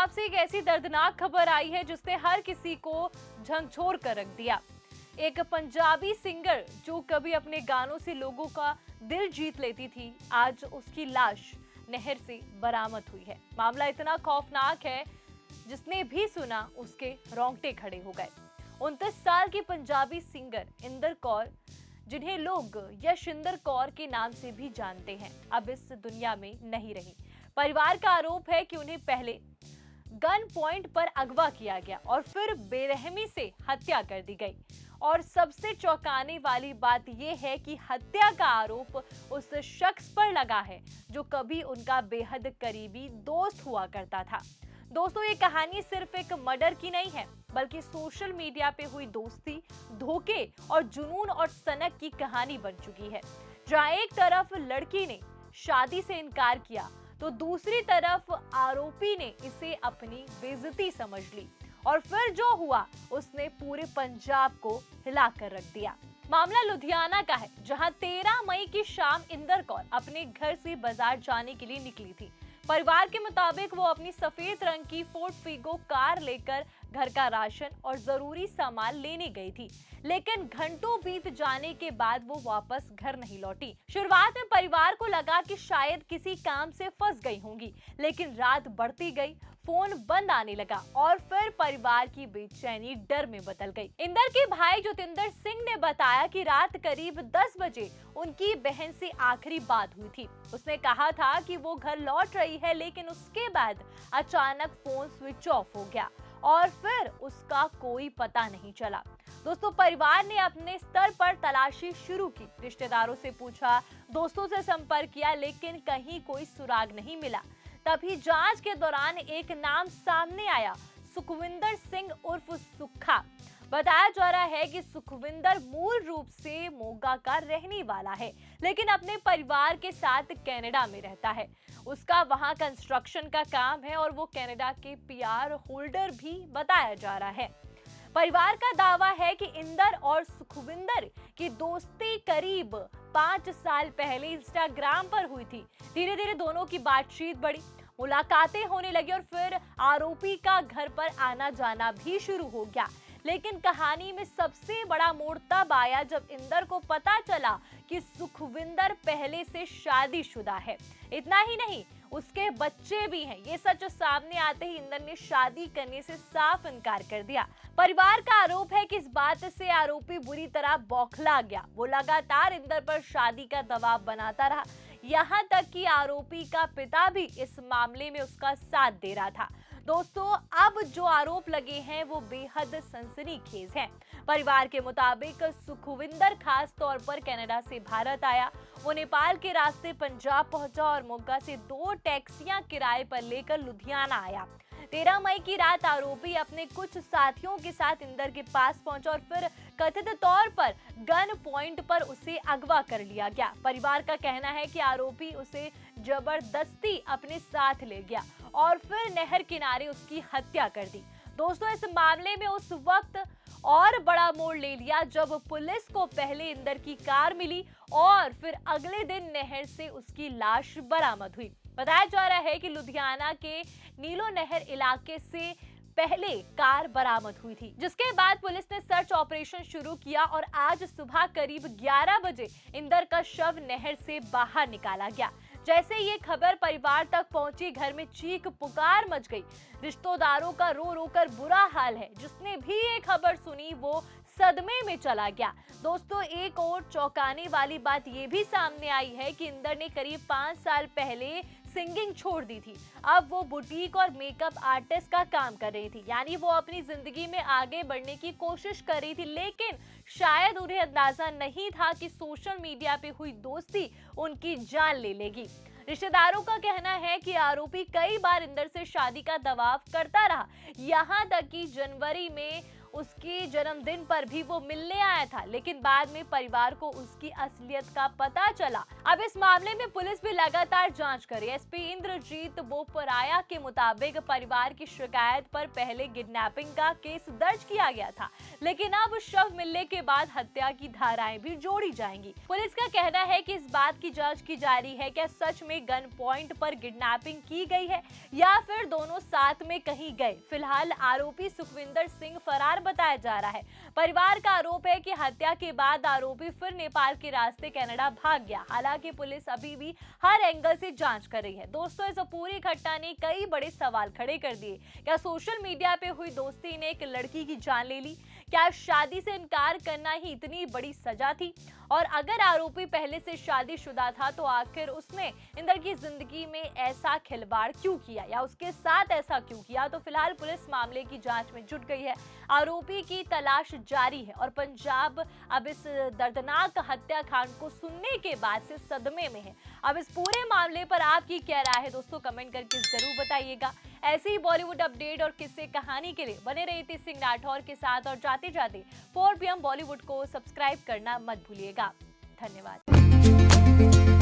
आपसे एक ऐसी दर्दनाक खबर आई है जिसने हर किसी को झंझोर कर रख दिया। एक पंजाबी सिंगर जो कभी अपने गानों से लोगों का दिल जीत लेती थी, आज उसकी लाश नहर से बरामद हुई है। मामला इतना खौफनाक है, जिसने भी सुना उसके रोंगटे खड़े हो गए। 29 साल की पंजाबी सिंगर इंदर कौर, जिन्हें लोग यशिंदर कौर के नाम से भी जानते हैं, अब इस दुनिया में नहीं रही। परिवार का आरोप है कि उन्हें पहले गन पॉइंट पर अगवा किया गया और फिर बेरहमी से हत्या कर दी गई। और सबसे चौंकाने वाली बात यह है कि हत्या का आरोप उस शख्स पर लगा है जो कभी उनका बेहद करीबी दोस्त हुआ करता था। दोस्तों, ये कहानी सिर्फ एक मर्डर की नहीं है, बल्कि सोशल मीडिया पे हुई दोस्ती, धोखे और जुनून और सनक की कहानी बन चुकी है। जहां एक तरफ लड़की ने शादी से इनकार किया, तो दूसरी तरफ आरोपी ने इसे अपनी बेइज्जती समझ ली और फिर जो हुआ उसने पूरे पंजाब को हिलाकर रख दिया। मामला लुधियाना का है, जहां 13 मई की शाम इंदर कौर अपने घर से बाजार जाने के लिए निकली थी। परिवार के मुताबिक वो अपनी सफेद रंग की फोर्ड फीगो कार लेकर घर का राशन और जरूरी सामान लेने गई थी, लेकिन घंटों बीत जाने के बाद वो वापस घर नहीं लौटी। शुरुआत में परिवार को लगा कि शायद किसी काम से फंस गई होंगी, लेकिन रात बढ़ती गई, फोन बंद आने लगा और फिर परिवार की बेचैनी डर में बदल गई। इंदर के भाई ज्योतिंदर सिंह ने बताया कि रात करीब 10 बजे उनकी बहन से आखिरी बात हुई थी। उसने कहा था कि वो घर लौट रही है, लेकिन उसके बाद अचानक फोन स्विच ऑफ हो गया और फिर उसका कोई पता नहीं चला। दोस्तों, परिवार ने अपने स्तर पर तलाशी शुरू की, रिश्तेदारों से पूछा, दोस्तों से संपर्क किया, लेकिन कहीं कोई सुराग नहीं मिला। तभी जांच के दौरान एक नाम सामने आया, सुखविंदर सिंह उर्फ सुक्खा। बताया जा रहा है कि सुखविंदर मूल रूप से मोगा का रहने वाला है, लेकिन अपने परिवार के साथ कनाडा में रहता है। उसका वहां कंस्ट्रक्शन का काम है और वो कनाडा के पीआर होल्डर भी बताया जा रहा है। परिवार का दावा है कि इंदर और सुखविंदर की दोस्ती करीब 5 साल पहले इंस्टाग्राम पर हुई थी। धीरे धीरे दोनों की बातचीत बढ़ी, मुलाकातें होने लगी और फिर आरोपी का घर पर आना जाना भी शुरू हो गया। लेकिन कहानी में सबसे बड़ा मोड़ तब आया जब इंदर को पता चला कि सुखविंदर पहले से शादीशुदा है। इतना ही नहीं, उसके बच्चे भी हैं। ये सच सामने आते ही इंदर ने शादी करने से साफ इनकार कर दिया। परिवार का आरोप है कि इस बात से आरोपी बुरी तरह बौखला गया। वो लगातार इंदर पर शादी का दबाव बनाता रहा, यहाँ तक कि आरोपी का पिता भी इस मामले में उसका साथ दे रहा था। दोस्तों, अब जो आरोप लगे हैं वो बेहद सनसनीखेज हैं। परिवार के मुताबिक सुखविंदर खास तौर पर कनाडा से भारत आया। वो नेपाल के रास्ते पंजाब पहुंचा और मोगा से 2 टैक्सियां किराए पर लेकर लुधियाना आया। 13 मई की रात आरोपी अपने कुछ साथियों के साथ इंदर के पास पहुंचा और फिर कथित तौर पर गन पॉइंट पर उसे अगवा कर लिया गया। परिवार का कहना है कि आरोपी उसे जबरदस्ती अपने साथ ले गया और फिर नहर किनारे उसकी हत्या कर दी। दोस्तों, इस मामले में उस वक्त और बड़ा मोड़ ले लिया जब पुलिस को पहले इंदर की कार मिली और फिर अगले दिन नहर से उसकी लाश बरामद हुई। बताया जा रहा है कि लुधियाना के नीलो नहर इलाके से पहले कार बरामद हुई थी, जिसके बाद पुलिस ने सर्च ऑपरेशन शुरू किया और आज सुबह करीब 11 बजे इंदर का शव नहर से बाहर निकाला गया। जैसे ये खबर परिवार तक पहुंची, घर में चीख पुकार मच गई। रिश्तेदारों का रो रो कर बुरा हाल है। जिसने भी ये खबर सुनी वो सदमे में चला गया। दोस्तों, एक और चौंकाने वाली बात ये भी सामने आई है कि इंदर ने करीब 5 साल पहले सिंगिंग छोड़ दी थी। अब वो बुटीक और मेकअप आर्टिस्ट का काम कर रही थी, यानी वो अपनी जिंदगी में आगे बढ़ने की कोशिश कर रही थी, लेकिन शायद उन्हें अंदाजा नहीं था कि सोशल मीडिया पे हुई दोस्ती उनकी जान ले लेगी। रिश्तेदारों का कहना है कि आरोपी कई बार इंदर से शादी का दबाव करता रहा, यहाँ तक कि जनवरी में उसके जन्मदिन पर भी वो मिलने आया था, लेकिन बाद में परिवार को उसकी असलियत का पता चला। अब इस मामले में पुलिस भी लगातार जांच कर रही है। एसपी इंद्रजीत बोपराया के मुताबिक परिवार की शिकायत पर पहले किडनैपिंग का केस दर्ज किया गया था, लेकिन अब शव मिलने के बाद हत्या की धाराएं भी जोड़ी जाएंगी। पुलिस का कहना है कि इस बात की जांच की जा रही है क्या सच में गन पॉइंट पर किडनैपिंग की गई है या फिर दोनों साथ में कहीं गए। फिलहाल आरोपी सुखविंदर सिंह फरार बताया जा रहा है। परिवार का आरोप है कि हत्या के बाद आरोपी फिर नेपाल के रास्ते कनाडा भाग गया। हालांकि पुलिस अभी भी हर एंगल से जांच कर रही है। दोस्तों, इस पूरी घटना ने कई बड़े सवाल खड़े कर दिए। क्या सोशल मीडिया पे हुई दोस्ती ने एक लड़की की जान ले ली? क्या शादी से इनकार करना ही इतनी बड़ी सजा थी? और अगर आरोपी पहले से शादीशुदा था तो आखिर उसने इंदर की जिंदगी में ऐसा खिलवाड़ क्यों किया या उसके साथ ऐसा क्यों किया? तो फिलहाल पुलिस मामले की जांच में जुट गई है। आरोपी की तलाश जारी है और पंजाब अब इस दर्दनाक हत्याकांड को सुनने के बाद से सदमे में है। अब इस पूरे मामले पर आपकी क्या राय है दोस्तों, कमेंट करके जरूर बताइएगा। ऐसी ही बॉलीवुड अपडेट और किस्से कहानी के लिए बने रहिए तेज सिंह राठौर के साथ और जाते जाते 4 PM बॉलीवुड को सब्सक्राइब करना मत भूलिएगा। धन्यवाद।